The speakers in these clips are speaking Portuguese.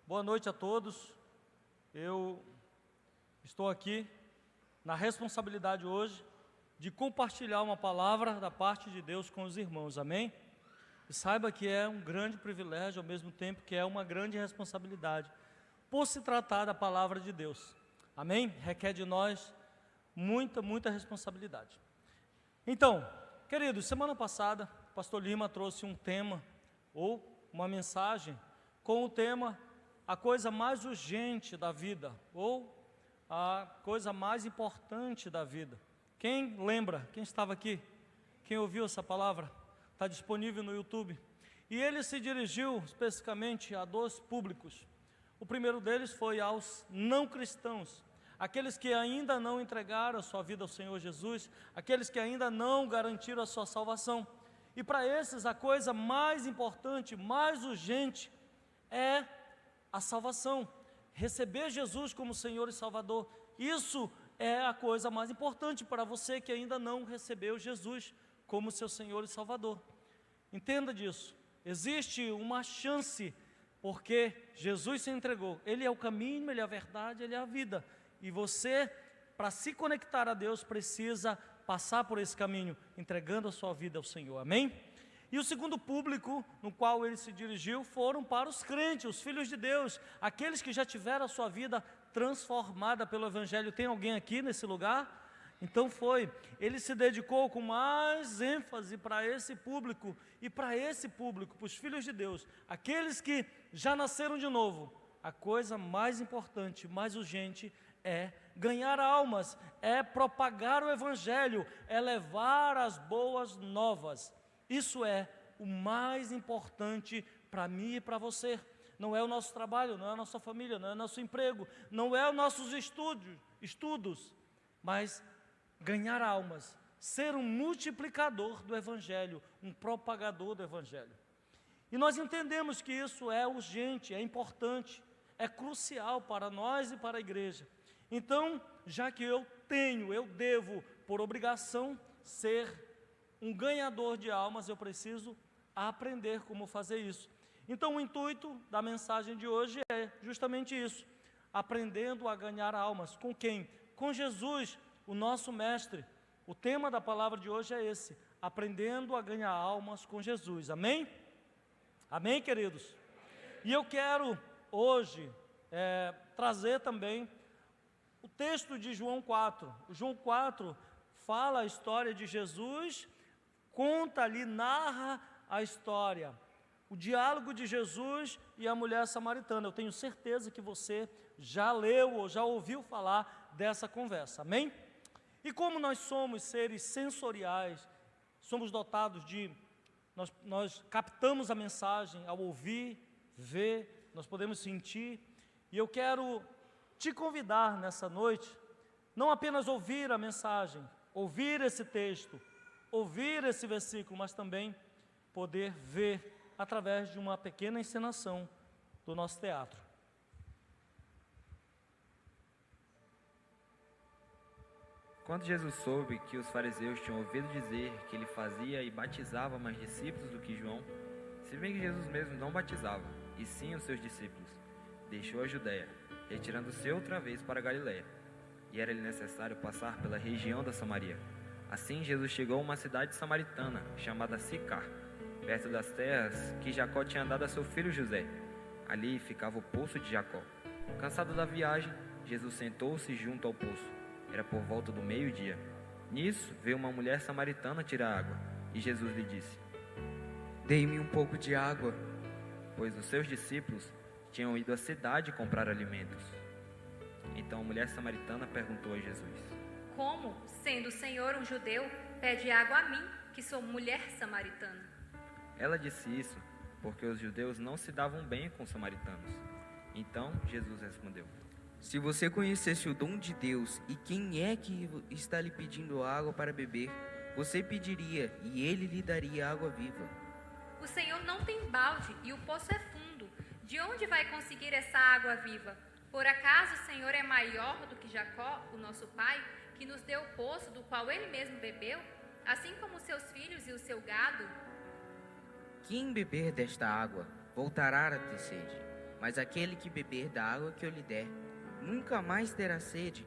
Boa noite a todos. Eu estou aqui na responsabilidade hoje de compartilhar uma palavra da parte de Deus com os irmãos, amém? E saiba que é um grande privilégio, ao mesmo tempo que é uma grande responsabilidade, por se tratar da palavra de Deus, amém? Requer de nós muita responsabilidade. Então, queridos, semana passada, o pastor Lima trouxe um tema, ou uma mensagem, com o tema a coisa mais urgente da vida, ou a coisa mais importante da vida. Quem lembra? Quem estava aqui? Quem ouviu essa palavra? Está disponível no YouTube. E ele se dirigiu especificamente a dois públicos. O primeiro deles foi aos não cristãos, aqueles que ainda não entregaram a sua vida ao Senhor Jesus, aqueles que ainda não garantiram a sua salvação. E para esses a coisa mais importante, mais urgente é a salvação, receber Jesus como Senhor e Salvador. Isso é a coisa mais importante para você que ainda não recebeu Jesus como seu Senhor e Salvador. Entenda disso, existe uma chance, porque Jesus se entregou, Ele é o caminho, Ele é a verdade, Ele é a vida, e você, para se conectar a Deus, precisa passar por esse caminho, entregando a sua vida ao Senhor, amém? E o segundo público no qual ele se dirigiu foram para os crentes, os filhos de Deus, aqueles que já tiveram a sua vida transformada pelo Evangelho. Tem alguém aqui nesse lugar? Então ele se dedicou com mais ênfase para esse público, e para esse público, para os filhos de Deus, aqueles que já nasceram de novo, a coisa mais importante, mais urgente é ganhar almas, é propagar o Evangelho, é levar as boas novas. Isso é o mais importante para mim e para você. Não é o nosso trabalho, não é a nossa família, não é o nosso emprego, não é os nossos estudos, mas ganhar almas, ser um multiplicador do Evangelho, um propagador do Evangelho. E nós entendemos que isso é urgente, é importante, é crucial para nós e para a igreja. Então, já que eu devo, por obrigação, ser um ganhador de almas, eu preciso aprender como fazer isso. Então o intuito da mensagem de hoje é justamente isso, aprendendo a ganhar almas. Com quem? Com Jesus, o nosso mestre. O tema da palavra de hoje é esse, aprendendo a ganhar almas com Jesus, amém? Amém, queridos? E eu quero hoje trazer também o texto de João 4. O João 4 fala a história de Jesus, conta ali, narra a história, o diálogo de Jesus e a mulher samaritana. Eu tenho certeza que você já leu ou já ouviu falar dessa conversa, amém? E como nós somos seres sensoriais, somos dotados de, nós captamos a mensagem ao ouvir, ver, nós podemos sentir, e eu quero te convidar nessa noite, não apenas ouvir a mensagem, ouvir esse texto, ouvir esse versículo, mas também poder ver através de uma pequena encenação do nosso teatro. Quando Jesus soube que os fariseus tinham ouvido dizer que ele fazia e batizava mais discípulos do que João, se bem que Jesus mesmo não batizava, e sim os seus discípulos, deixou a Judéia, retirando-se outra vez para a Galiléia, e era-lhe necessário passar pela região da Samaria. Assim Jesus chegou a uma cidade samaritana, chamada Sicar, perto das terras que Jacó tinha dado a seu filho José. Ali ficava o poço de Jacó. Cansado da viagem, Jesus sentou-se junto ao poço. Era por volta do meio-dia. Nisso veio uma mulher samaritana tirar água, e Jesus lhe disse: "Dê-me um pouco de água", pois os seus discípulos tinham ido à cidade comprar alimentos. Então a mulher samaritana perguntou a Jesus: "Como, sendo o Senhor um judeu, pede água a mim, que sou mulher samaritana?" Ela disse isso porque os judeus não se davam bem com os samaritanos. Então Jesus respondeu: "Se você conhecesse o dom de Deus e quem é que está lhe pedindo água para beber, você pediria e ele lhe daria água viva." "O Senhor não tem balde e o poço é fundo. De onde vai conseguir essa água viva? Por acaso o Senhor é maior do que Jacó, o nosso pai, que nos deu o poço do qual ele mesmo bebeu, assim como seus filhos e o seu gado?" "Quem beber desta água voltará a ter sede, mas aquele que beber da água que eu lhe der, nunca mais terá sede.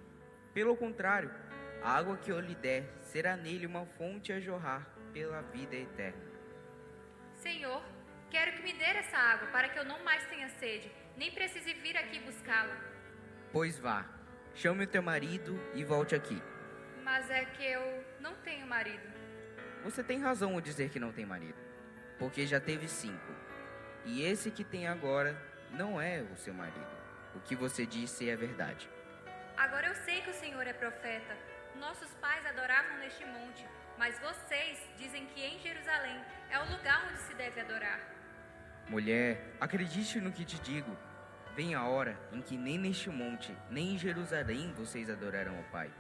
Pelo contrário, a água que eu lhe der será nele uma fonte a jorrar pela vida eterna. Senhor, quero que me dê essa água para que eu não mais tenha sede, nem precise vir aqui buscá-la. Pois vá, chame o teu marido e volte aqui. Mas é que eu não tenho marido. Você tem razão ao dizer que não tem marido, porque já teve 5, e esse que tem agora não é o seu marido. O que você disse é verdade. Agora eu sei que o Senhor é profeta. Nossos pais adoravam neste monte, mas vocês dizem que em Jerusalém é o lugar onde se deve adorar. Mulher, acredite no que te digo. Vem a hora em que nem neste monte, nem em Jerusalém vocês adorarão ao Pai.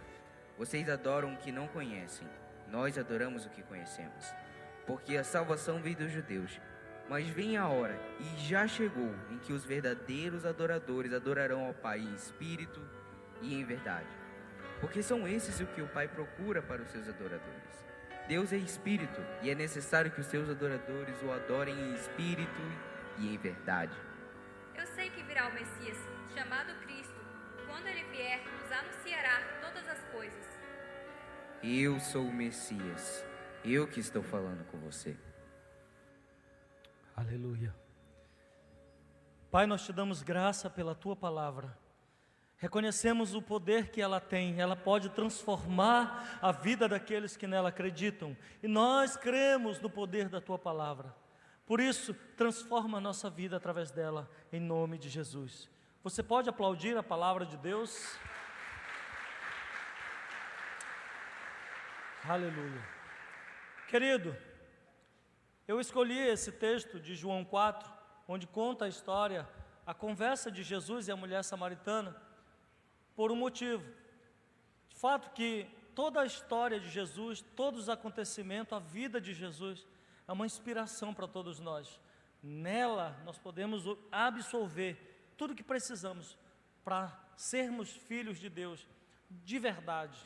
Vocês adoram o que não conhecem. Nós adoramos o que conhecemos, porque a salvação veio dos judeus. Mas vem a hora, e já chegou, em que os verdadeiros adoradores adorarão ao Pai em espírito e em verdade. Porque são esses o que o Pai procura para os seus adoradores. Deus é espírito, e é necessário que os seus adoradores o adorem em espírito e em verdade. Eu sei que virá o Messias, chamado Cristo. Quando ele vier, nos anunciará todas as coisas. Eu sou o Messias, eu que estou falando com você. Aleluia. Pai, nós te damos graça pela tua palavra. Reconhecemos o poder que ela tem, ela pode transformar a vida daqueles que nela acreditam. E nós cremos no poder da tua palavra. Por isso, transforma a nossa vida através dela, em nome de Jesus. Você pode aplaudir a palavra de Deus? Aleluia. Querido, eu escolhi esse texto de João 4, onde conta a história, a conversa de Jesus e a mulher samaritana, por um motivo. De fato que toda a história de Jesus, todos os acontecimentos, a vida de Jesus, é uma inspiração para todos nós. Nela nós podemos absorver tudo o que precisamos para sermos filhos de Deus, de verdade.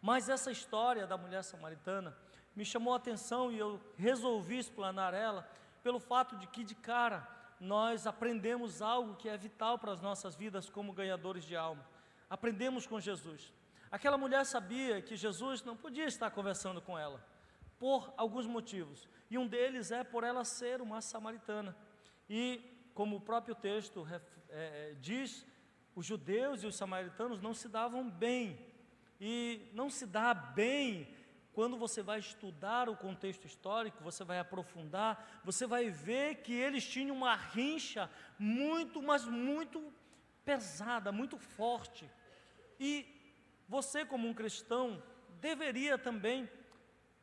Mas essa história da mulher samaritana me chamou a atenção e eu resolvi explanar ela pelo fato de que de cara nós aprendemos algo que é vital para as nossas vidas como ganhadores de alma. Aprendemos com Jesus. Aquela mulher sabia que Jesus não podia estar conversando com ela, por alguns motivos, e um deles é por ela ser uma samaritana. E como o próprio texto diz, os judeus e os samaritanos não se davam bem, e não se dá bem. Quando você vai estudar o contexto histórico, você vai aprofundar, você vai ver que eles tinham uma rincha muito, mas muito pesada, muito forte. E você, como um cristão, deveria também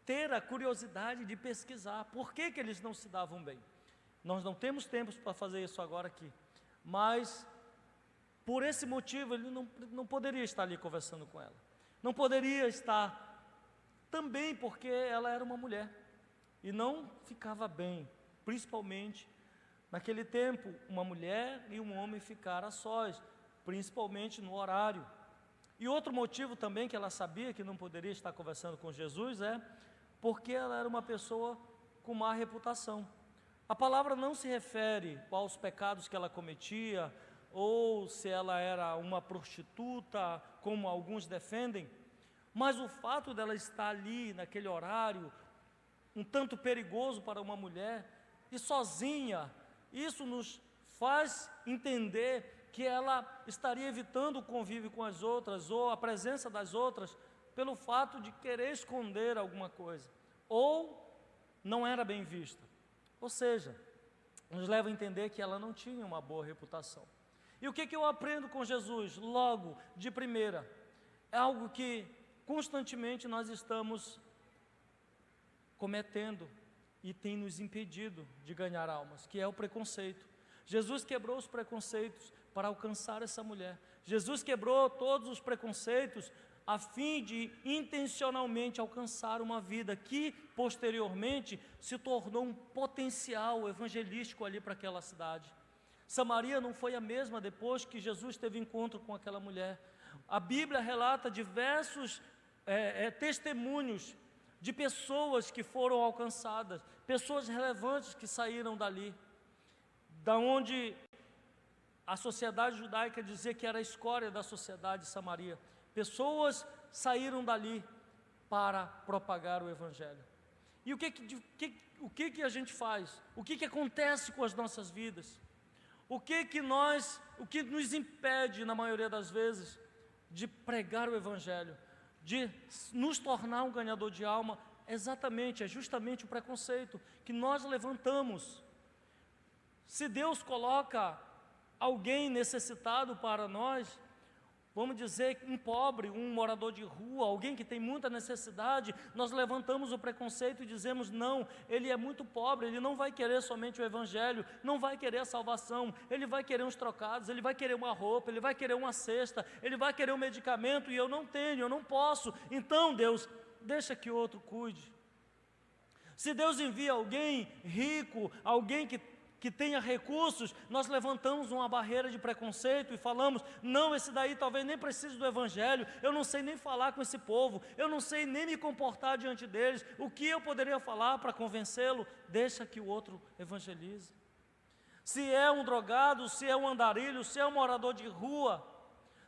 ter a curiosidade de pesquisar por que eles não se davam bem. Nós não temos tempo para fazer isso agora aqui, mas por esse motivo ele não poderia estar ali conversando com ela. Não poderia estar também porque ela era uma mulher e não ficava bem, principalmente naquele tempo, uma mulher e um homem ficaram a sós, principalmente no horário. E outro motivo também que ela sabia que não poderia estar conversando com Jesus é porque ela era uma pessoa com má reputação. A palavra não se refere aos pecados que ela cometia, ou se ela era uma prostituta, como alguns defendem, mas o fato dela estar ali naquele horário, um tanto perigoso para uma mulher, e sozinha, isso nos faz entender que ela estaria evitando o convívio com as outras, ou a presença das outras, pelo fato de querer esconder alguma coisa, ou não era bem vista. Ou seja, nos leva a entender que ela não tinha uma boa reputação. E o que eu aprendo com Jesus? Logo, de primeira, é algo que constantemente nós estamos cometendo e tem nos impedido de ganhar almas, que é o preconceito. Jesus quebrou os preconceitos para alcançar essa mulher. Jesus quebrou todos os preconceitos a fim de intencionalmente alcançar uma vida que posteriormente se tornou um potencial evangelístico ali para aquela cidade. Samaria não foi a mesma depois que Jesus teve encontro com aquela mulher. A Bíblia relata diversos testemunhos de pessoas que foram alcançadas, pessoas relevantes que saíram dali, da onde a sociedade judaica dizia que era a escória da sociedade de Samaria. Pessoas saíram dali para propagar o Evangelho. E o que a gente faz? O que acontece com as nossas vidas? O que nos impede, na maioria das vezes, de pregar o Evangelho, de nos tornar um ganhador de alma? É justamente o preconceito que nós levantamos. Se Deus coloca alguém necessitado para nós, vamos dizer, um pobre, um morador de rua, alguém que tem muita necessidade, nós levantamos o preconceito e dizemos: não, ele é muito pobre, ele não vai querer somente o Evangelho, não vai querer a salvação, ele vai querer uns trocados, ele vai querer uma roupa, ele vai querer uma cesta, ele vai querer um medicamento, e eu não tenho, eu não posso. Então, Deus, deixa que outro cuide. Se Deus envia alguém rico, alguém que tenha recursos, nós levantamos uma barreira de preconceito e falamos: não, esse daí talvez nem precise do Evangelho, eu não sei nem falar com esse povo, eu não sei nem me comportar diante deles, o que eu poderia falar para convencê-lo? Deixa que o outro evangelize. Se é um drogado, se é um andarilho, se é um morador de rua,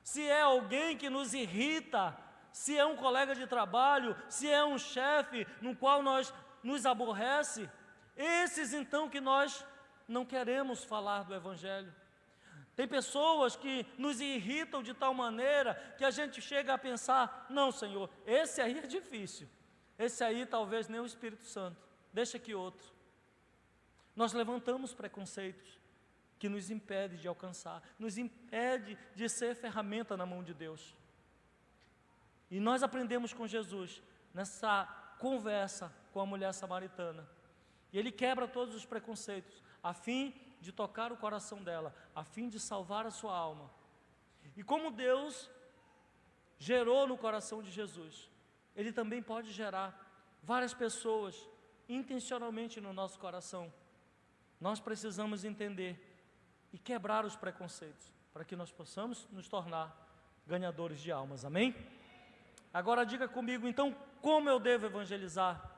se é alguém que nos irrita, se é um colega de trabalho, se é um chefe no qual nos aborrece, esses então que nós não queremos falar do Evangelho. Tem pessoas que nos irritam de tal maneira que a gente chega a pensar: não, Senhor, esse aí é difícil, esse aí talvez nem o Espírito Santo, deixa que outro. Nós levantamos preconceitos que nos impedem de alcançar, nos impede de ser ferramenta na mão de Deus. E nós aprendemos com Jesus, nessa conversa com a mulher samaritana, e Ele quebra todos os preconceitos, a fim de tocar o coração dela, a fim de salvar a sua alma. E como Deus gerou no coração de Jesus, Ele também pode gerar várias pessoas intencionalmente no nosso coração. Nós precisamos entender e quebrar os preconceitos, para que nós possamos nos tornar ganhadores de almas, amém? Agora diga comigo, então, como eu devo evangelizar?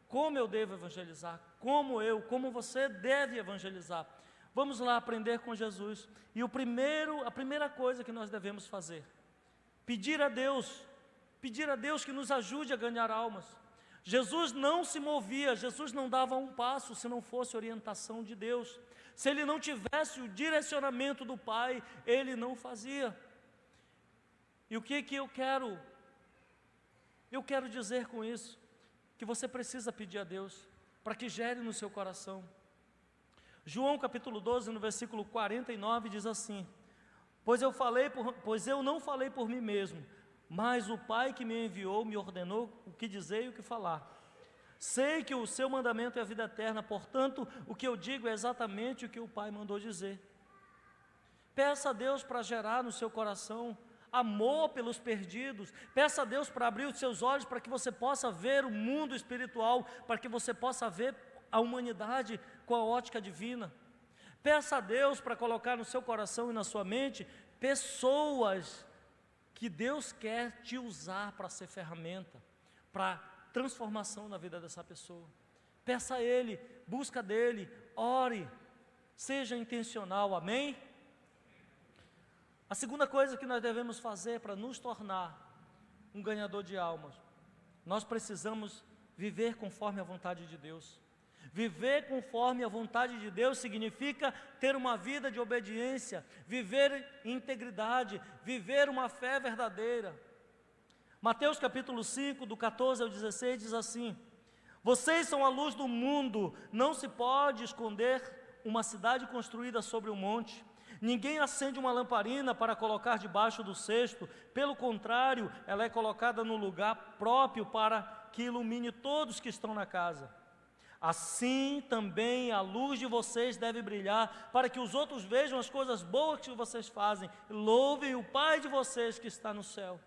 Como eu devo evangelizar? Como você deve evangelizar? Vamos lá aprender com Jesus. E a primeira coisa que nós devemos fazer, pedir a Deus que nos ajude a ganhar almas. Jesus não se movia, Jesus não dava um passo se não fosse orientação de Deus. Se Ele não tivesse o direcionamento do Pai, Ele não fazia. E o que eu quero? Eu quero dizer com isso que você precisa pedir a Deus para que gere no seu coração. João capítulo 12, no versículo 49, diz assim: pois eu não falei por mim mesmo, mas o Pai que me enviou me ordenou o que dizer e o que falar. Sei que o seu mandamento é a vida eterna, portanto, o que eu digo é exatamente o que o Pai mandou dizer. Peça a Deus para gerar no seu coração amor pelos perdidos. Peça a Deus para abrir os seus olhos para que você possa ver o mundo espiritual, para que você possa ver a humanidade com a ótica divina. Peça a Deus para colocar no seu coração e na sua mente pessoas que Deus quer te usar para ser ferramenta, para transformação na vida dessa pessoa. Peça a Ele, busca dEle, ore, seja intencional, amém? A segunda coisa que nós devemos fazer para nos tornar um ganhador de almas, nós precisamos viver conforme a vontade de Deus. Viver conforme a vontade de Deus significa ter uma vida de obediência, viver em integridade, viver uma fé verdadeira. Mateus capítulo 5, do 14 ao 16, diz assim: vocês são a luz do mundo, não se pode esconder uma cidade construída sobre um monte. Ninguém acende uma lamparina para colocar debaixo do cesto, pelo contrário, ela é colocada no lugar próprio para que ilumine todos que estão na casa. Assim também a luz de vocês deve brilhar, para que os outros vejam as coisas boas que vocês fazem, e louvem o Pai de vocês que está no céu.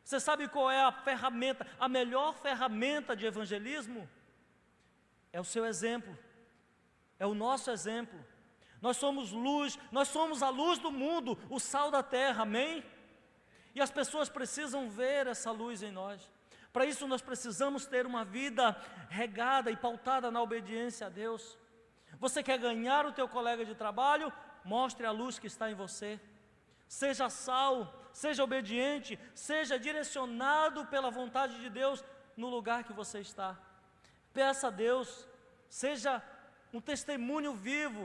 Você sabe qual é a ferramenta, a melhor ferramenta de evangelismo? É o seu exemplo, é o nosso exemplo. Nós somos luz, nós somos a luz do mundo, o sal da terra, amém? E as pessoas precisam ver essa luz em nós. Para isso nós precisamos ter uma vida regada e pautada na obediência a Deus. Você quer ganhar o teu colega de trabalho? mostre a luz que está em você. Seja sal, seja obediente, seja direcionado pela vontade de Deus no lugar que você está. Peça a Deus, seja um testemunho vivo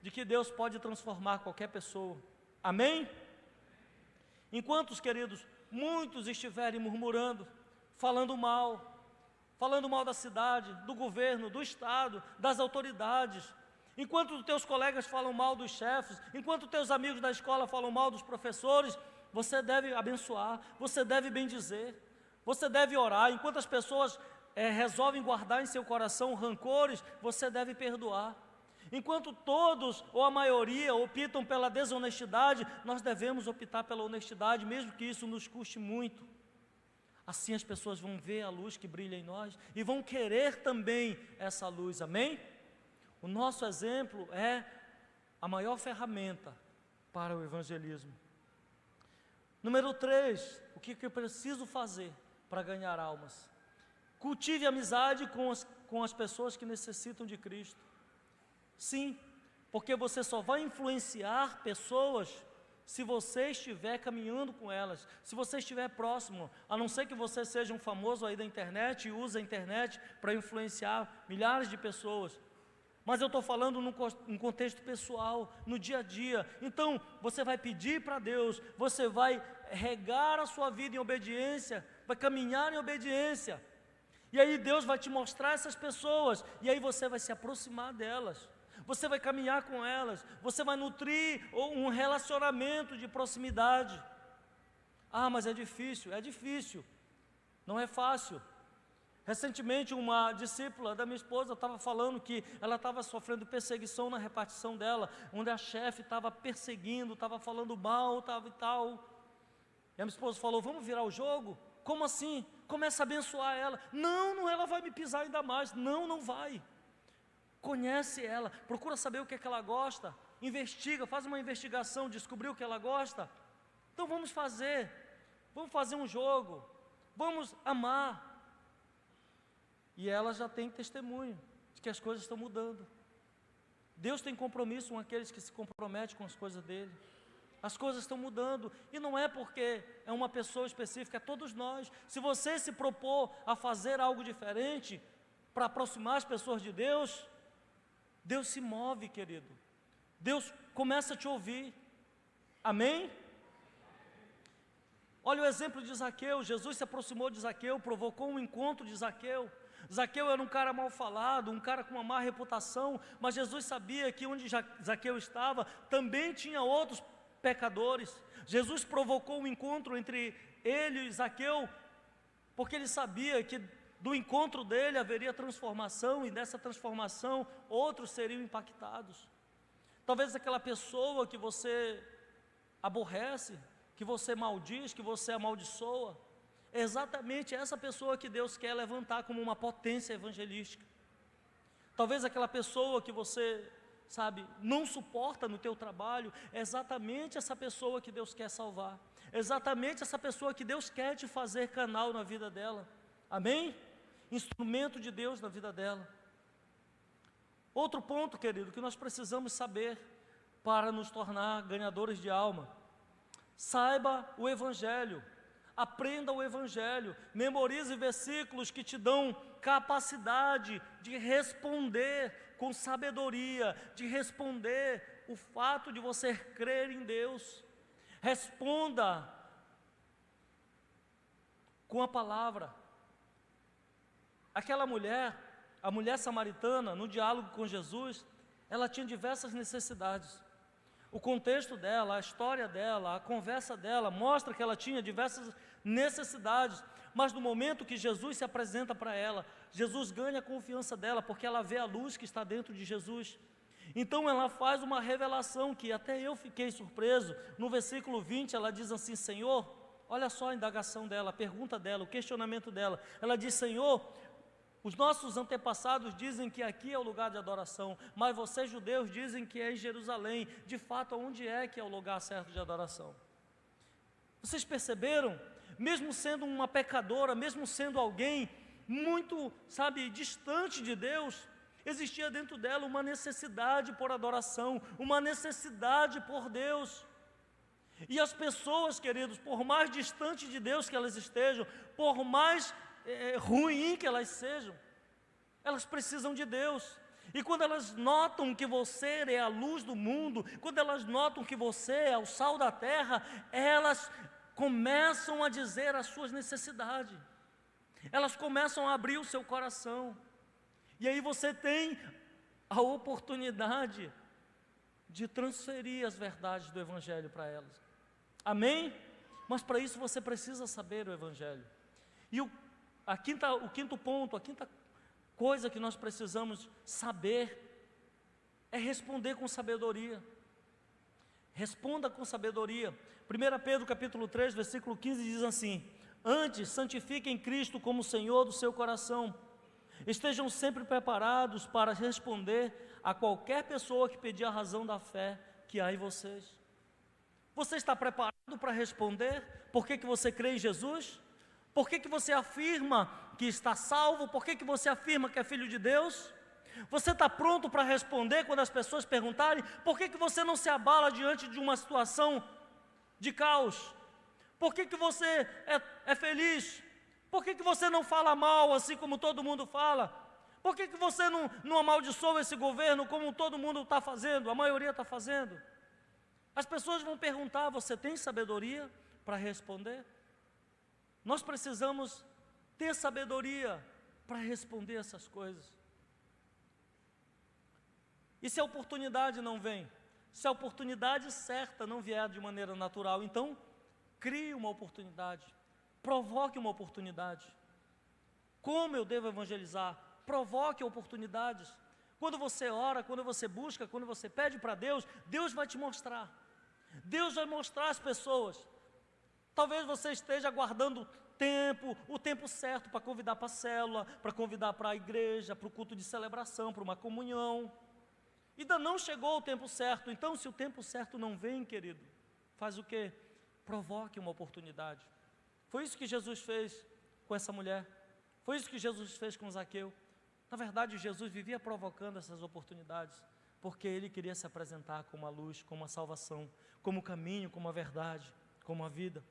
de que Deus pode transformar qualquer pessoa. Amém? Enquanto, queridos, muitos estiverem murmurando, falando mal da cidade, do governo, do Estado, das autoridades, enquanto os teus colegas falam mal dos chefes, enquanto os teus amigos da escola falam mal dos professores, você deve abençoar, você deve bendizer, você deve orar. Enquanto as pessoas resolvem guardar em seu coração rancores, você deve perdoar. Enquanto todos, ou a maioria, optam pela desonestidade, nós devemos optar pela honestidade, mesmo que isso nos custe muito. Assim as pessoas vão ver a luz que brilha em nós e vão querer também essa luz, amém? O nosso exemplo é a maior ferramenta para o evangelismo. Número 3, o que eu preciso fazer para ganhar almas? Cultive amizade com as pessoas que necessitam de Cristo. Sim, porque você só vai influenciar pessoas se você estiver caminhando com elas, se você estiver próximo, a não ser que você seja um famoso aí da internet e use a internet para influenciar milhares de pessoas. Mas eu estou falando num contexto pessoal, no dia a dia. Então, você vai pedir para Deus, você vai regar a sua vida em obediência, vai caminhar em obediência. E aí Deus vai te mostrar essas pessoas, e aí você vai se aproximar delas. Você vai caminhar com elas, você vai nutrir um relacionamento de proximidade. Ah, mas é difícil, não é fácil. Recentemente uma discípula da minha esposa estava falando que ela estava sofrendo perseguição na repartição dela, onde a chefe estava perseguindo, estava falando mal, e tal. E a minha esposa falou, vamos virar o jogo? Como assim? Começa a abençoar ela. Não, ela vai me pisar ainda mais. Não vai. Conhece ela, procura saber o que é que ela gosta, investiga, faz uma investigação, descobrir o que ela gosta. Então vamos fazer um jogo, vamos amar. E ela já tem testemunho de que as coisas estão mudando. Deus tem compromisso com aqueles que se comprometem com as coisas dele. As coisas estão mudando, e não é porque é uma pessoa específica, é todos nós. Se você se propor a fazer algo diferente, para aproximar as pessoas de Deus, Deus se move, querido. Deus começa a te ouvir. Amém? Olha o exemplo de Zaqueu. Jesus se aproximou de Zaqueu, provocou um encontro de Zaqueu. Zaqueu era um cara mal falado, um cara com uma má reputação, mas Jesus sabia que onde Zaqueu estava, também tinha outros pecadores. Jesus provocou um encontro entre ele e Zaqueu, porque ele sabia que do encontro dele haveria transformação, e dessa transformação outros seriam impactados. Talvez aquela pessoa que você aborrece, que você maldiz, que você amaldiçoa, é exatamente essa pessoa que Deus quer levantar como uma potência evangelística. Talvez aquela pessoa que você, não suporta no teu trabalho, é exatamente essa pessoa que Deus quer salvar, é exatamente essa pessoa que Deus quer te fazer canal na vida dela. Amém? Instrumento de Deus na vida dela. Outro ponto, querido, que nós precisamos saber para nos tornar ganhadores de alma: saiba o Evangelho, aprenda o Evangelho, memorize versículos que te dão capacidade de responder com sabedoria, de responder o fato de você crer em Deus. Responda com a palavra. Aquela mulher, a mulher samaritana, no diálogo com Jesus, ela tinha diversas necessidades. O contexto dela, a história dela, a conversa dela mostra que ela tinha diversas necessidades, mas no momento que Jesus se apresenta para ela, Jesus ganha a confiança dela, porque ela vê a luz que está dentro de Jesus. Então ela faz uma revelação que até eu fiquei surpreso. No versículo 20 ela diz assim: Senhor, olha só a indagação dela, a pergunta dela, o questionamento dela. Ela diz: Senhor, os nossos antepassados dizem que aqui é o lugar de adoração, mas vocês judeus dizem que é em Jerusalém. De fato, onde é que é o lugar certo de adoração? Vocês perceberam? Mesmo sendo uma pecadora, mesmo sendo alguém muito, distante de Deus, existia dentro dela uma necessidade por adoração, uma necessidade por Deus. E as pessoas, queridos, por mais distante de Deus que elas estejam, por mais ruim que elas sejam, elas precisam de Deus. E quando elas notam que você é a luz do mundo, quando elas notam que você é o sal da terra, elas começam a dizer as suas necessidades. Elas começam a abrir o seu coração. E aí você tem a oportunidade de transferir as verdades do Evangelho para elas. Amém? Mas para isso você precisa saber o Evangelho. E o quinto ponto, a quinta coisa que nós precisamos saber é responder com sabedoria. Responda com sabedoria. 1 Pedro capítulo 3, versículo 15 diz assim: antes, santifiquem Cristo como Senhor do seu coração. Estejam sempre preparados para responder a qualquer pessoa que pedir a razão da fé que há em vocês. Você está preparado para responder? Por que você crê em Jesus? Por que você afirma que está salvo? Por que você afirma que é filho de Deus? Você está pronto para responder quando as pessoas perguntarem? Por que você não se abala diante de uma situação de caos? Por que você é feliz? Por que você não fala mal assim como todo mundo fala? Por que você não amaldiçoa esse governo como todo mundo está fazendo, a maioria está fazendo? As pessoas vão perguntar, você tem sabedoria para responder? Nós precisamos ter sabedoria para responder essas coisas. E se a oportunidade não vem? Se a oportunidade certa não vier de maneira natural, então crie uma oportunidade, provoque uma oportunidade. Como eu devo evangelizar? Provoque oportunidades. Quando você ora, quando você busca, quando você pede para Deus, Deus vai te mostrar. Deus vai mostrar as pessoas. Talvez você esteja aguardando o tempo certo para convidar para a célula, para convidar para a igreja, para o culto de celebração, para uma comunhão. Ainda não chegou o tempo certo. Então, se o tempo certo não vem, querido, faz o quê? Provoque uma oportunidade. Foi isso que Jesus fez com essa mulher. Foi isso que Jesus fez com Zaqueu. Na verdade, Jesus vivia provocando essas oportunidades, porque Ele queria se apresentar como a luz, como a salvação, como o caminho, como a verdade, como a vida.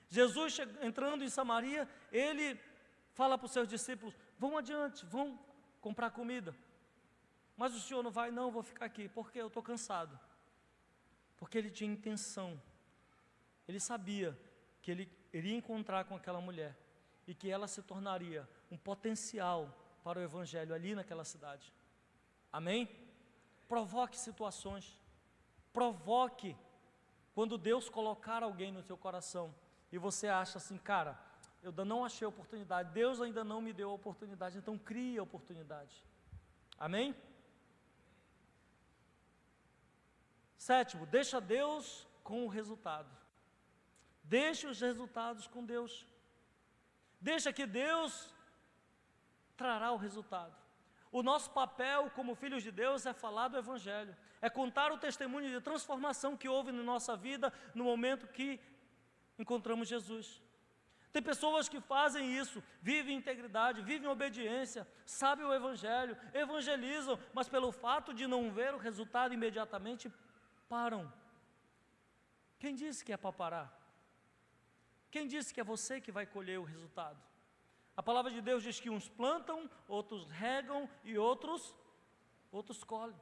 Jesus, entrando em Samaria, Ele fala para os seus discípulos: vão adiante, vão comprar comida. Mas o senhor não vai? Não, vou ficar aqui, porque eu estou cansado. Porque Ele tinha intenção. Ele sabia que Ele iria encontrar com aquela mulher e que ela se tornaria um potencial para o Evangelho ali naquela cidade. Amém? Provoque situações. Provoque quando Deus colocar alguém no seu coração e você acha assim, cara, eu ainda não achei a oportunidade, Deus ainda não me deu a oportunidade, então crie a oportunidade. Amém? Sétimo, deixa Deus com o resultado. Deixe os resultados com Deus. Deixa que Deus trará o resultado. O nosso papel como filhos de Deus é falar do Evangelho, é contar o testemunho de transformação que houve na nossa vida no momento que encontramos Jesus. Tem pessoas que fazem isso, vivem integridade, vivem obediência, sabem o Evangelho, evangelizam, mas pelo fato de não ver o resultado imediatamente, param. Quem disse que é para parar? Quem disse que é você que vai colher o resultado? A palavra de Deus diz que uns plantam, outros regam e outros colhem.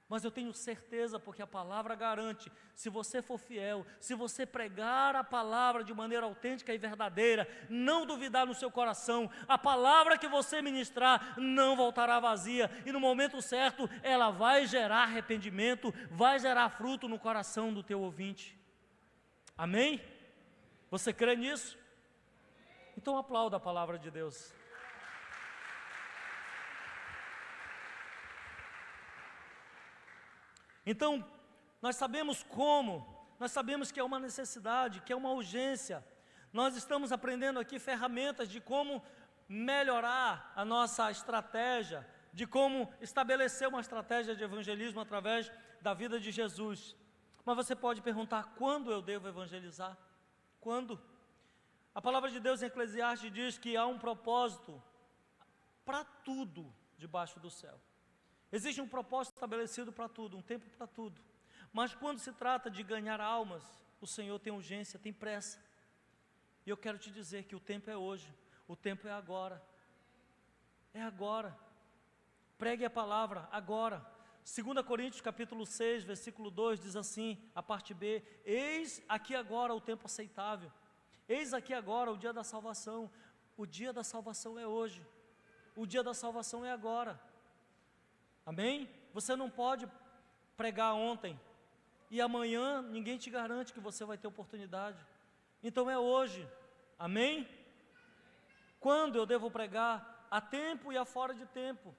Mas eu tenho certeza, porque a palavra garante, se você for fiel, se você pregar a palavra de maneira autêntica e verdadeira, não duvidar no seu coração, a palavra que você ministrar não voltará vazia, e no momento certo ela vai gerar arrependimento, vai gerar fruto no coração do teu ouvinte. Amém? Você crê nisso? Então aplauda a palavra de Deus. Então, nós sabemos que é uma necessidade, que é uma urgência. Nós estamos aprendendo aqui ferramentas de como melhorar a nossa estratégia, de como estabelecer uma estratégia de evangelismo através da vida de Jesus. Mas você pode perguntar, quando eu devo evangelizar? Quando? A palavra de Deus em Eclesiastes diz que há um propósito para tudo debaixo do céu. Existe um propósito estabelecido para tudo, um tempo para tudo. Mas quando se trata de ganhar almas, o Senhor tem urgência, tem pressa. E eu quero te dizer que o tempo é hoje, o tempo é agora. É agora. Pregue a palavra agora. 2 Coríntios capítulo 6, versículo 2 diz assim, a parte B: eis aqui agora o tempo aceitável. Eis aqui agora o dia da salvação. O dia da salvação é hoje. O dia da salvação é agora. Amém? Você não pode pregar ontem e amanhã ninguém te garante que você vai ter oportunidade. Então é hoje. Amém? Quando eu devo pregar? A tempo e a fora de tempo.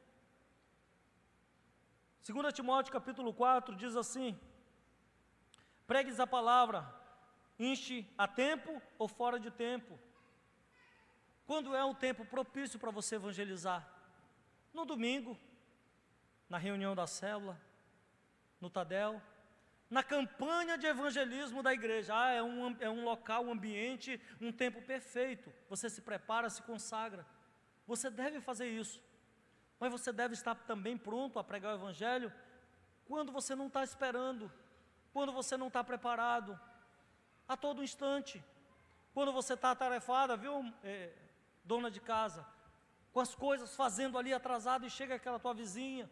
2 Timóteo capítulo 4 diz assim: pregues a palavra, enche a tempo ou fora de tempo. Quando é um tempo propício para você evangelizar? No domingo, na reunião da célula, no Tadel, na campanha de evangelismo da igreja. É um local, um ambiente, um tempo perfeito. Você se prepara, se consagra. Você deve fazer isso. Mas você deve estar também pronto a pregar o evangelho quando você não está esperando, quando você não está preparado, a todo instante. Quando você está atarefada, viu, dona de casa, com as coisas fazendo ali atrasado, e chega aquela tua vizinha,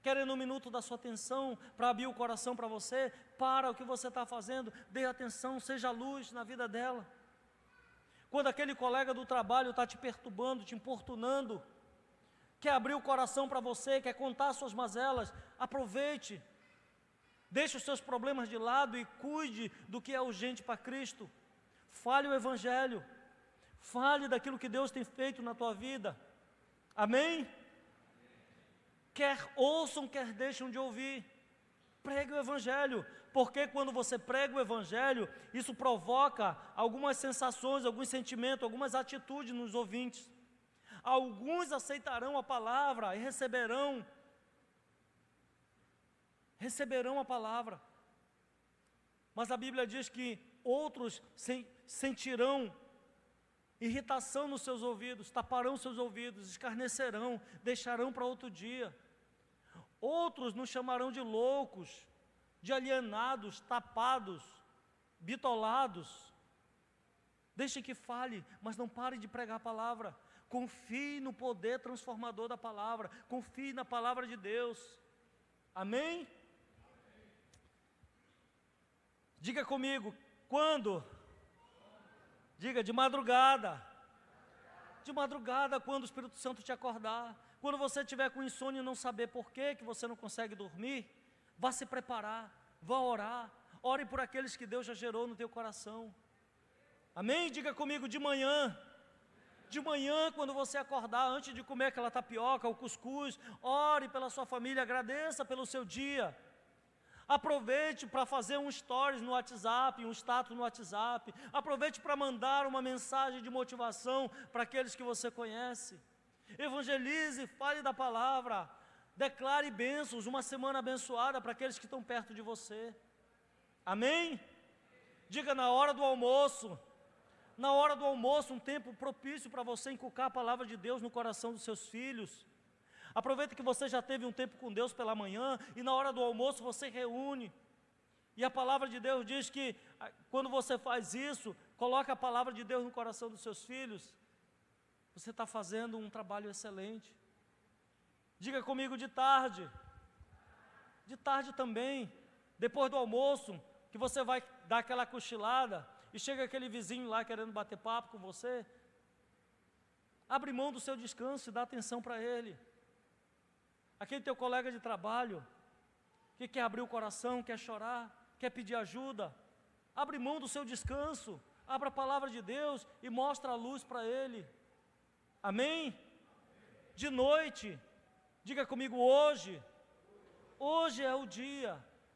querendo um minuto da sua atenção, para abrir o coração para você, para o que você está fazendo, dê atenção, seja luz na vida dela. Quando aquele colega do trabalho está te perturbando, te importunando, quer abrir o coração para você, quer contar suas mazelas, aproveite, deixe os seus problemas de lado e cuide do que é urgente para Cristo. Fale o evangelho, fale daquilo que Deus tem feito na tua vida. Amém? Quer ouçam, quer deixem de ouvir, pregue o evangelho, porque quando você prega o evangelho, isso provoca algumas sensações, alguns sentimentos, algumas atitudes nos ouvintes. Alguns aceitarão a palavra e receberão a palavra, mas a Bíblia diz que outros sentirão irritação nos seus ouvidos, taparão seus ouvidos, escarnecerão, deixarão para outro dia. Outros nos chamarão de loucos, de alienados, tapados, bitolados. Deixe que fale, mas não pare de pregar a palavra. Confie no poder transformador da palavra, confie na palavra de Deus. Amém? Diga comigo, quando? Diga, de madrugada. De madrugada, quando o Espírito Santo te acordar. Quando você estiver com insônia e não saber por que você não consegue dormir, vá se preparar, vá orar. Ore por aqueles que Deus já gerou no teu coração. Amém? Diga comigo, de manhã. De manhã, quando você acordar, antes de comer aquela tapioca, o cuscuz, ore pela sua família, agradeça pelo seu dia. Aproveite para fazer um stories no WhatsApp, um status no WhatsApp. Aproveite para mandar uma mensagem de motivação para aqueles que você conhece. Evangelize, fale da palavra. Declare bênçãos, uma semana abençoada para aqueles que estão perto de você. Amém? Diga, na hora do almoço. Na hora do almoço, um tempo propício para você inculcar a palavra de Deus no coração dos seus filhos. Aproveita que você já teve um tempo com Deus pela manhã e na hora do almoço você reúne. E a palavra de Deus diz que quando você faz isso, coloca a palavra de Deus no coração dos seus filhos, você está fazendo um trabalho excelente. Diga comigo, de tarde. De tarde também, depois do almoço, que você vai dar aquela cochilada e chega aquele vizinho lá querendo bater papo com você, abre mão do seu descanso e dá atenção para ele. Aquele teu colega de trabalho, que quer abrir o coração, quer chorar, quer pedir ajuda, abre mão do seu descanso, abra a palavra de Deus e mostra a luz para ele. Amém? De noite, diga comigo, hoje é o dia.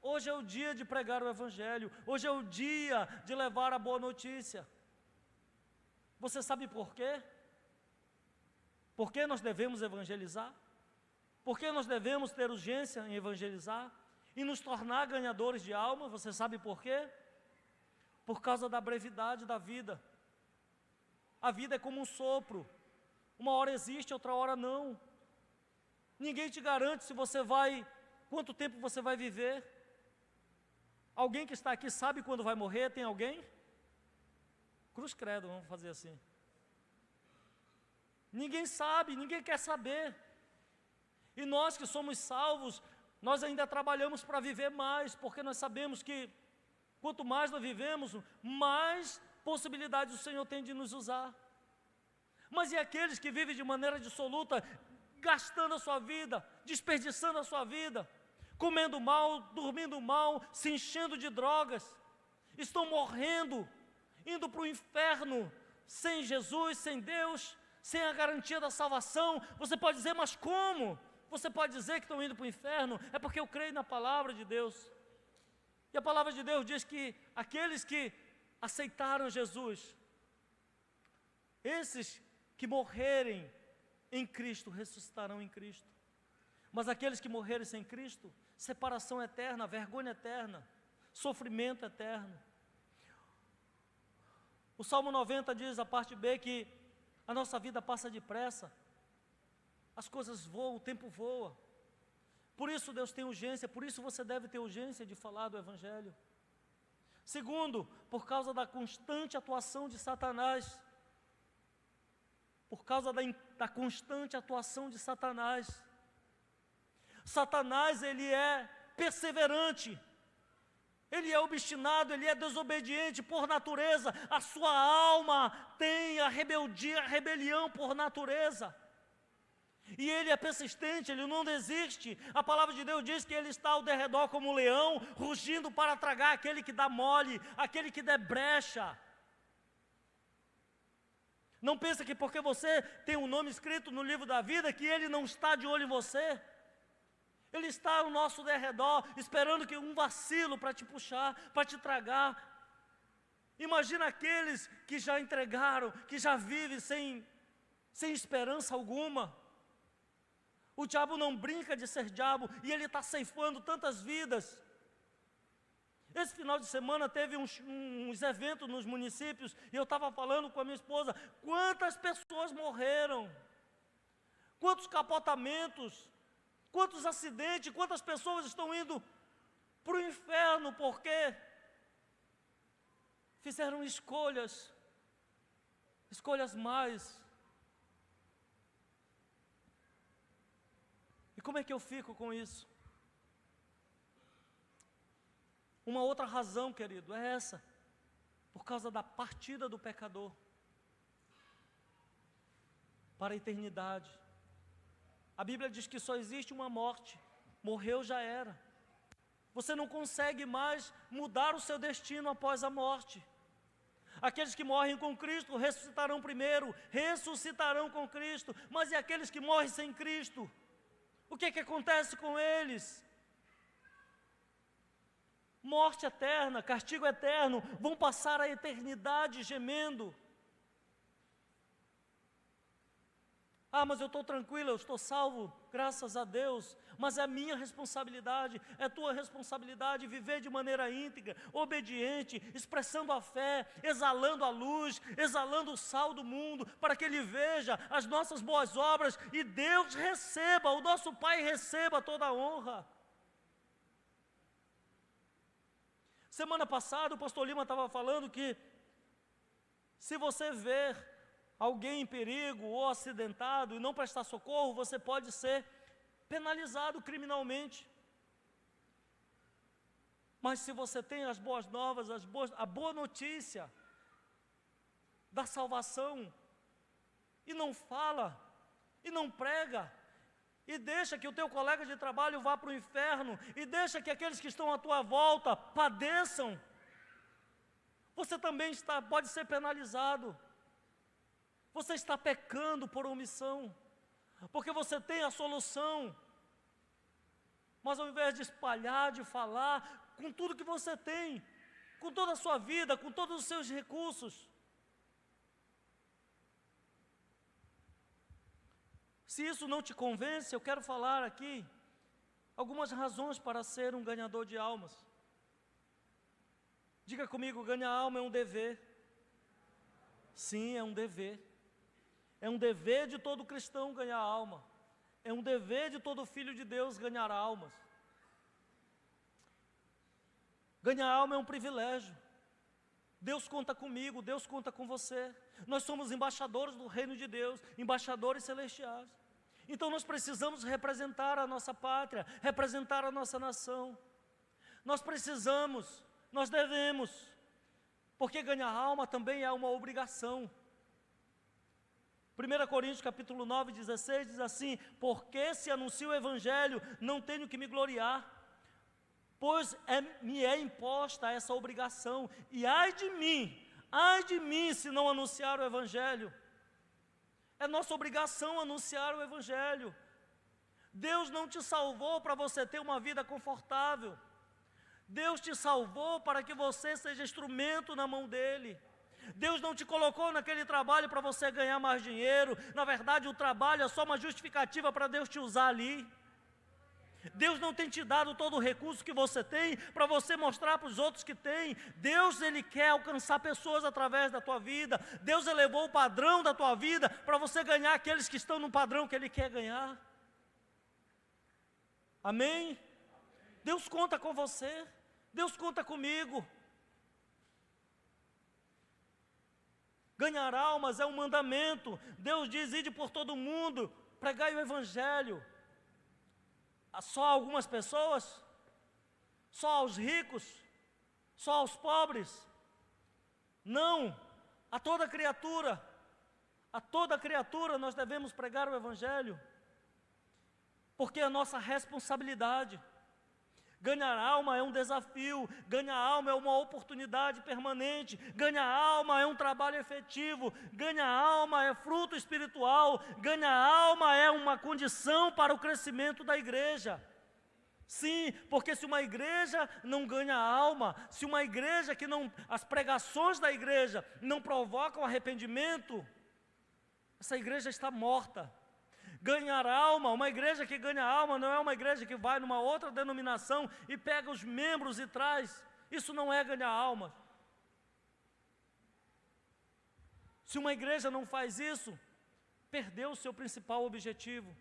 Hoje é o dia de pregar o evangelho. Hoje é o dia de levar a boa notícia. Você sabe por quê? Por que nós devemos evangelizar? Por que nós devemos ter urgência em evangelizar e nos tornar ganhadores de alma? Você sabe por quê? Por causa da brevidade da vida. A vida é como um sopro. Uma hora existe, outra hora não. Ninguém te garante quanto tempo você vai viver. Alguém que está aqui sabe quando vai morrer? Tem alguém? Cruz credo, vamos fazer assim. Ninguém sabe, ninguém quer saber. E nós que somos salvos, nós ainda trabalhamos para viver mais, porque nós sabemos que quanto mais nós vivemos, mais possibilidades o Senhor tem de nos usar. Mas e aqueles que vivem de maneira dissoluta, gastando a sua vida, desperdiçando a sua vida, comendo mal, dormindo mal, se enchendo de drogas, estão morrendo, indo para o inferno, sem Jesus, sem Deus, sem a garantia da salvação? Você pode dizer, mas como? Você pode dizer que estão indo para o inferno? É porque eu creio na palavra de Deus. E a palavra de Deus diz que aqueles que aceitaram Jesus, esses que morrerem em Cristo, ressuscitarão em Cristo. Mas aqueles que morrerem sem Cristo, separação eterna, vergonha eterna, sofrimento eterno. O Salmo 90 diz, a parte B, que a nossa vida passa depressa, as coisas voam, o tempo voa. Por isso Deus tem urgência, por isso você deve ter urgência de falar do Evangelho. Segundo, por causa da constante atuação de Satanás. Por causa da constante atuação de Satanás. Satanás, ele é perseverante, ele é obstinado, ele é desobediente por natureza. A sua alma tem a rebeldia, a rebelião por natureza. E ele é persistente, ele não desiste. A palavra de Deus diz que ele está ao derredor como um leão, rugindo para tragar aquele que dá mole, aquele que der brecha. Não pensa que porque você tem um nome escrito no livro da vida, que ele não está de olho em você. Ele está ao nosso derredor, esperando que um vacilo para te puxar, para te tragar. Imagina aqueles que já entregaram, que já vivem sem esperança alguma. O diabo não brinca de ser diabo, e ele está ceifando tantas vidas. Esse final de semana teve uns eventos nos municípios, e eu estava falando com a minha esposa, quantas pessoas morreram, quantos capotamentos, quantos acidentes, quantas pessoas estão indo para o inferno, porque fizeram escolhas más. E como é que eu fico com isso? Uma outra razão, querido, é essa, por causa da partida do pecador para a eternidade. A Bíblia diz que só existe uma morte, morreu já era. Você não consegue mais mudar o seu destino após a morte. Aqueles que morrem com Cristo ressuscitarão primeiro, ressuscitarão com Cristo. Mas e aqueles que morrem sem Cristo? O que acontece com eles? Morte eterna, castigo eterno, vão passar a eternidade gemendo. Ah, mas eu estou tranquilo, eu estou salvo, graças a Deus. Mas é minha responsabilidade, é tua responsabilidade viver de maneira íntegra, obediente, expressando a fé, exalando a luz, exalando o sal do mundo, para que Ele veja as nossas boas obras e Deus receba, o nosso Pai receba toda a honra. Semana passada o pastor Lima estava falando que se você ver alguém em perigo ou acidentado e não prestar socorro, você pode ser penalizado criminalmente. Mas se você tem as boas novas, a boa notícia da salvação, e não fala, e não prega, e deixa que o teu colega de trabalho vá para o inferno, e deixa que aqueles que estão à tua volta padeçam, você também pode ser penalizado. Você está pecando por omissão, porque você tem a solução, mas ao invés de espalhar, de falar, com tudo que você tem, com toda a sua vida, com todos os seus recursos. Se isso não te convence, eu quero falar aqui algumas razões para ser um ganhador de almas. Diga comigo, ganhar alma é um dever. Sim, é um dever. É um dever de todo cristão ganhar alma. É um dever de todo filho de Deus ganhar almas. Ganhar alma é um privilégio. Deus conta comigo, Deus conta com você. Nós somos embaixadores do reino de Deus, embaixadores celestiais. Então nós precisamos representar a nossa pátria, representar a nossa nação. Nós precisamos, nós devemos, porque ganhar alma também é uma obrigação. 1 Coríntios capítulo 9, 16 diz assim: porque se anuncio o evangelho, não tenho que me gloriar, pois me é imposta essa obrigação, e ai de mim se não anunciar o evangelho. É nossa obrigação anunciar o evangelho. Deus não te salvou para você ter uma vida confortável. Deus te salvou para que você seja instrumento na mão dEle. Deus não te colocou naquele trabalho para você ganhar mais dinheiro. Na verdade, o trabalho é só uma justificativa para Deus te usar ali. Deus não tem te dado todo o recurso que você tem para você mostrar para os outros que tem. Deus, Ele quer alcançar pessoas através da tua vida. Deus elevou o padrão da tua vida para você ganhar aqueles que estão no padrão que Ele quer ganhar. Amém? Deus conta com você. Deus conta comigo. Ganhar almas é um mandamento. Deus diz: ide por todo mundo, pregai o evangelho. Só a algumas pessoas? Só aos ricos? Só aos pobres? Não, a toda criatura. A toda criatura nós devemos pregar o evangelho, porque é a nossa responsabilidade. Ganhar alma é um desafio, ganhar alma é uma oportunidade permanente, ganhar alma é um trabalho efetivo, ganhar alma é fruto espiritual, ganhar alma é uma condição para o crescimento da igreja. Sim, porque se uma igreja não ganha alma, se uma igreja que não, as pregações da igreja não provocam arrependimento, essa igreja está morta. Ganhar alma, uma igreja que ganha alma não é uma igreja que vai numa outra denominação e pega os membros e traz. Isso não é ganhar alma. Se uma igreja não faz isso, perdeu o seu principal objetivo.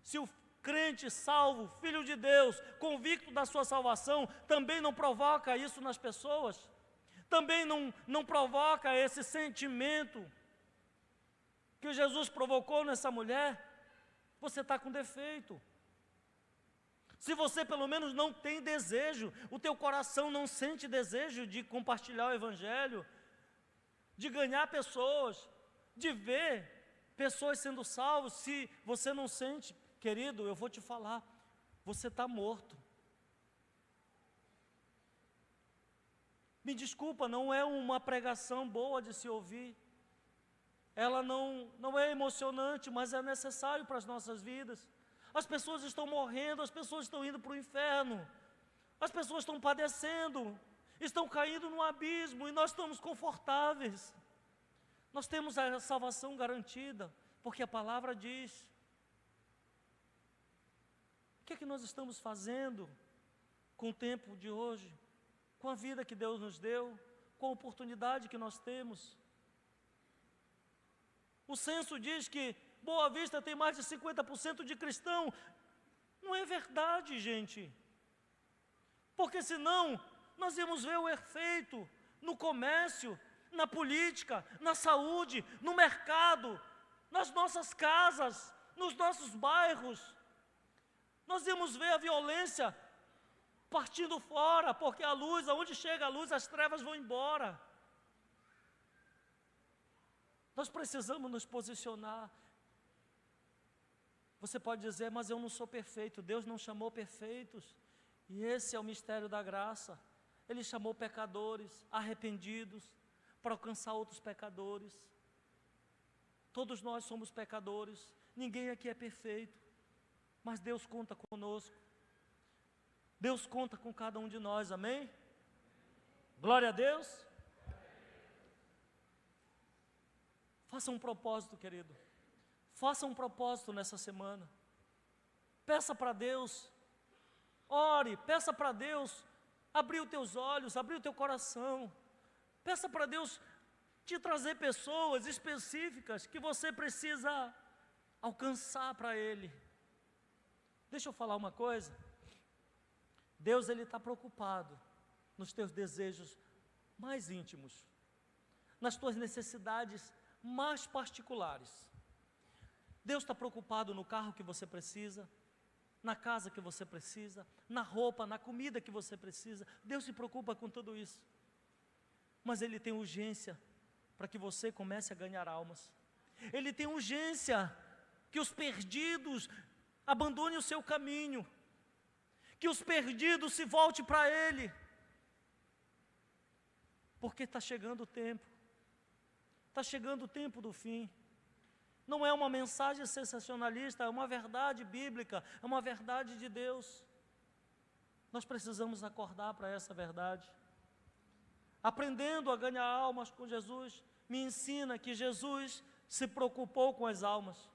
Se o crente salvo, filho de Deus, convicto da sua salvação, também não provoca isso nas pessoas, também não provoca esse sentimento que Jesus provocou nessa mulher, você está com defeito. Se você pelo menos não tem desejo, o teu coração não sente desejo de compartilhar o evangelho, de ganhar pessoas, de ver pessoas sendo salvas, se você não sente, querido, eu vou te falar, você está morto. Me desculpa, não é uma pregação boa de se ouvir. Ela não é emocionante, mas é necessário para as nossas vidas. As pessoas estão morrendo, as pessoas estão indo para o inferno, as pessoas estão padecendo, estão caindo no abismo e nós estamos confortáveis. Nós temos a salvação garantida, porque a palavra diz. O que é que nós estamos fazendo com o tempo de hoje, com a vida que Deus nos deu, com a oportunidade que nós temos? O censo diz que Boa Vista tem mais de 50% de cristão. Não é verdade, gente. Porque senão nós íamos ver o efeito no comércio, na política, na saúde, no mercado, nas nossas casas, nos nossos bairros. Nós íamos ver a violência partindo fora, porque a luz, aonde chega a luz, as trevas vão embora. Nós precisamos nos posicionar. Você pode dizer, mas eu não sou perfeito. Deus não chamou perfeitos. E esse é o mistério da graça. Ele chamou pecadores, arrependidos, para alcançar outros pecadores. Todos nós somos pecadores. Ninguém aqui é perfeito. Mas Deus conta conosco. Deus conta com cada um de nós, amém? Glória a Deus. Faça um propósito, querido. Faça um propósito nessa semana. Peça para Deus. Ore, peça para Deus abrir os teus olhos, abrir o teu coração. Peça para Deus te trazer pessoas específicas que você precisa alcançar para Ele. Deixa eu falar uma coisa. Deus, Ele está preocupado nos teus desejos mais íntimos, nas tuas necessidades mais particulares. Deus está preocupado no carro que você precisa, na casa que você precisa, na roupa, na comida que você precisa. Deus se preocupa com tudo isso. Mas Ele tem urgência para que você comece a ganhar almas. Ele tem urgência que os perdidos abandonem o seu caminho, que os perdidos se voltem para Ele, porque está chegando o tempo, está chegando o tempo do fim. Não é uma mensagem sensacionalista, é uma verdade bíblica, é uma verdade de Deus. Nós precisamos acordar para essa verdade. Aprendendo a ganhar almas com Jesus, me ensina que Jesus se preocupou com as almas.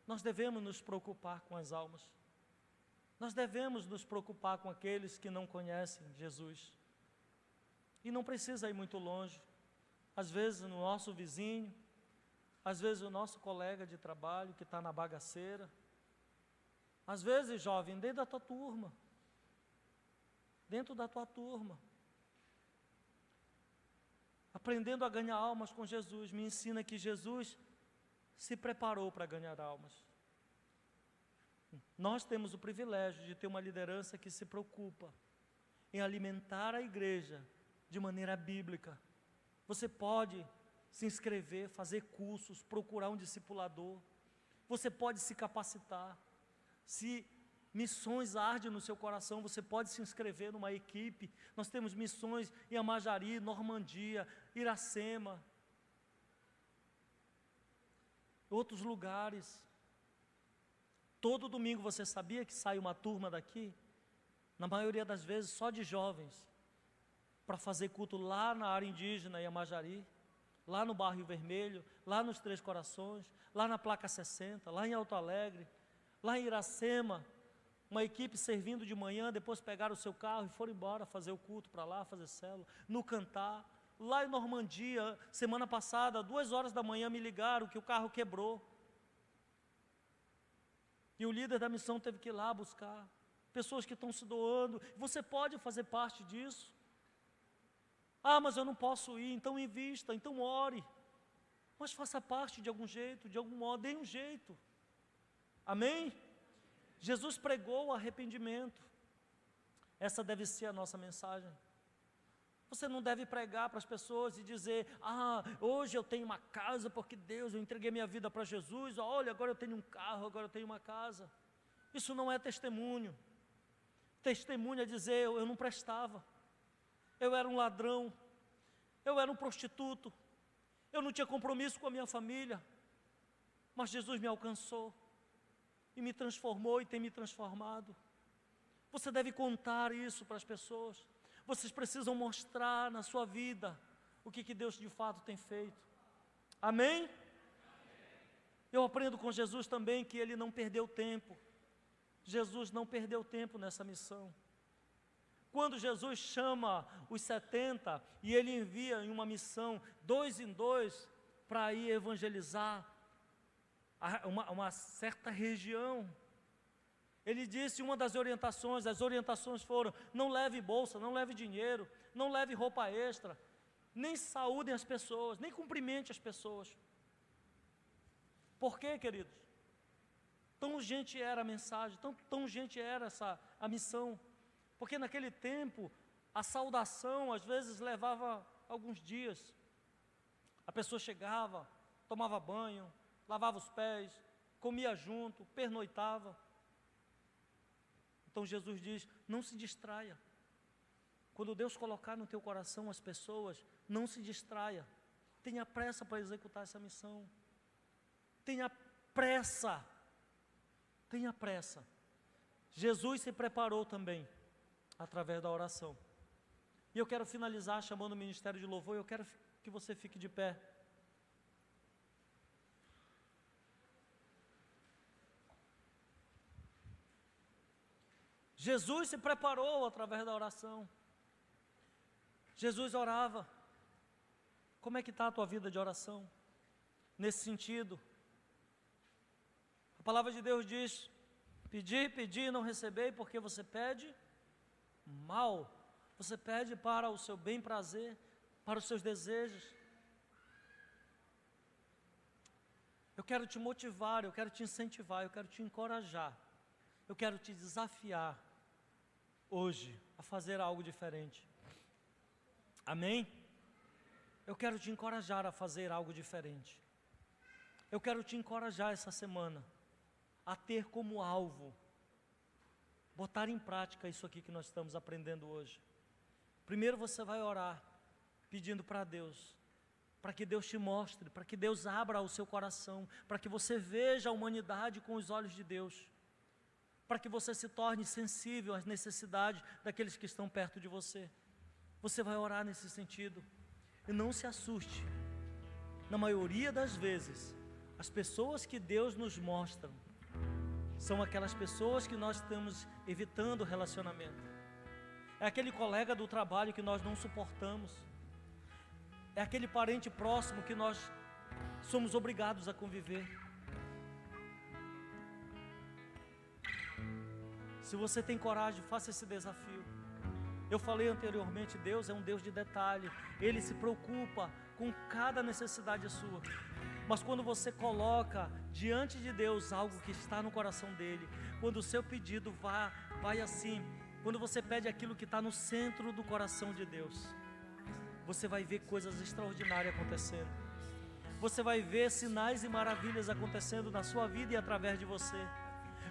Nós devemos nos preocupar com as almas. Nós devemos nos preocupar com aqueles que não conhecem Jesus. E não precisa ir muito longe. Às vezes no nosso vizinho, às vezes o nosso colega de trabalho que está na bagaceira. Às vezes, jovem, dentro da tua turma. Dentro da tua turma. Aprendendo a ganhar almas com Jesus, me ensina que Jesus se preparou para ganhar almas. Nós temos o privilégio de ter uma liderança que se preocupa em alimentar a igreja de maneira bíblica. Você pode se inscrever, fazer cursos, procurar um discipulador. Você pode se capacitar. Se missões ardem no seu coração, você pode se inscrever numa equipe. Nós temos missões em Amajari, Normandia, Iracema, outros lugares. Todo domingo você sabia que sai uma turma daqui? Na maioria das vezes só de jovens, para fazer culto lá na área indígena em Amajari, lá no Barrio Vermelho, lá nos Três Corações, lá na Placa 60, lá em Alto Alegre, lá em Iracema. Uma equipe servindo de manhã, depois pegaram o seu carro e foram embora fazer o culto para lá, fazer célula, no Cantar. Lá em Normandia, semana passada, 2 horas da manhã me ligaram que o carro quebrou. E o líder da missão teve que ir lá buscar. Pessoas que estão se doando. Você pode fazer parte disso. Ah, mas eu não posso ir, então invista, então ore. Mas faça parte de algum jeito, de algum modo, dê um jeito. Amém? Jesus pregou o arrependimento. Essa deve ser a nossa mensagem. Você não deve pregar para as pessoas e dizer: ah, hoje eu tenho uma casa porque Deus, eu entreguei minha vida para Jesus, olha, agora eu tenho um carro, agora eu tenho uma casa. Isso não é testemunho. Testemunho é dizer: eu não prestava, eu era um ladrão, eu era um prostituto, eu não tinha compromisso com a minha família, mas Jesus me alcançou e me transformou e tem me transformado. Você deve contar isso para as pessoas. Vocês precisam mostrar na sua vida o que Deus de fato tem feito. Amém? Eu aprendo com Jesus também que Ele não perdeu tempo. Jesus não perdeu tempo nessa missão. Quando Jesus chama os 70 e Ele envia em uma missão 2 em 2 para ir evangelizar uma certa região, Ele disse uma das orientações, as orientações foram: não leve bolsa, não leve dinheiro, não leve roupa extra, nem saúdem as pessoas, nem cumprimente as pessoas. Por quê, queridos? Tão urgente era a mensagem, tão urgente era a missão, porque naquele tempo a saudação às vezes levava alguns dias. A pessoa chegava, tomava banho, lavava os pés, comia junto, pernoitava. Então Jesus diz: não se distraia. Quando Deus colocar no teu coração as pessoas, não se distraia. Tenha pressa para executar essa missão. Tenha pressa. Tenha pressa. Jesus se preparou também, através da oração. E eu quero finalizar chamando o Ministério de Louvor. Eu quero que você fique de pé. Jesus se preparou através da oração. Jesus orava. Como é que está a tua vida de oração? Nesse sentido, A palavra de Deus diz: pedi, pedi e não recebei, porque você pede mal. Você pede para o seu bem prazer, para os seus desejos. Eu quero te motivar, eu quero te incentivar, eu quero te encorajar. Eu quero te desafiar hoje a fazer algo diferente. Amém? Eu quero te encorajar a fazer algo diferente. Eu quero te encorajar essa semana a ter como alvo, botar em prática isso aqui que nós estamos aprendendo hoje. Primeiro você vai orar, pedindo para Deus, para que Deus te mostre, para que Deus abra o seu coração, para que você veja a humanidade com os olhos de Deus, para que você se torne sensível às necessidades daqueles que estão perto de você. Você vai orar nesse sentido, e não se assuste. Na maioria das vezes, as pessoas que Deus nos mostra são aquelas pessoas que nós estamos evitando o relacionamento. É aquele colega do trabalho que nós não suportamos. É aquele parente próximo que nós somos obrigados a conviver. Se você tem coragem, faça esse desafio. Eu falei anteriormente, Deus é um Deus de detalhe. Ele se preocupa com cada necessidade sua. Mas quando você coloca diante de Deus algo que está no coração dele, quando o seu pedido vai assim, quando você pede aquilo que está no centro do coração de Deus, você vai ver coisas extraordinárias acontecendo. Você vai ver sinais e maravilhas acontecendo na sua vida e através de você.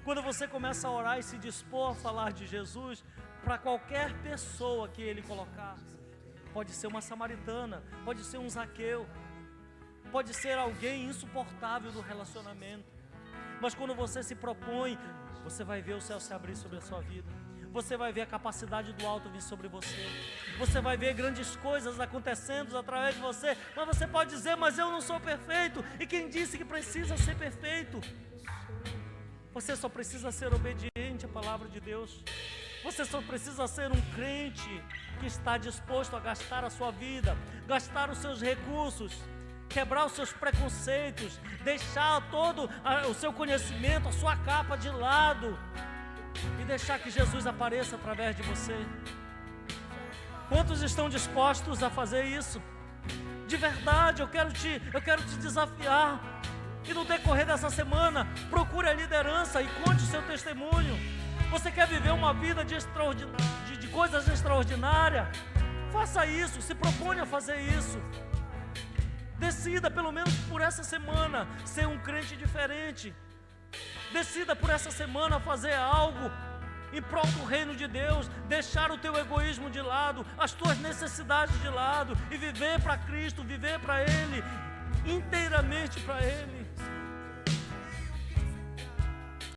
Quando você começa a orar e se dispor a falar de Jesus para qualquer pessoa que Ele colocar, pode ser uma samaritana, pode ser um Zaqueu, pode ser alguém insuportável do relacionamento, mas quando você se propõe, você vai ver o céu se abrir sobre a sua vida. Você vai ver a capacidade do alto vir sobre você. Você vai ver grandes coisas acontecendo através de você. Mas você pode dizer, mas eu não sou perfeito. E quem disse que precisa ser perfeito? Você só precisa ser obediente à palavra de Deus. Você só precisa ser um crente que está disposto a gastar a sua vida, gastar os seus recursos, quebrar os seus preconceitos, deixar todo o seu conhecimento, a sua capa de lado e deixar que Jesus apareça através de você. Quantos estão dispostos a fazer isso? De verdade, eu quero te desafiar. E no decorrer dessa semana, procure a liderança e conte o seu testemunho. Você quer viver uma vida de coisas extraordinárias? Faça isso, se proponha a fazer isso. Decida, pelo menos por essa semana, ser um crente diferente. Decida por essa semana fazer algo em prol do reino de Deus, deixar o teu egoísmo de lado, as tuas necessidades de lado e viver para Cristo, viver para Ele, inteiramente para Ele.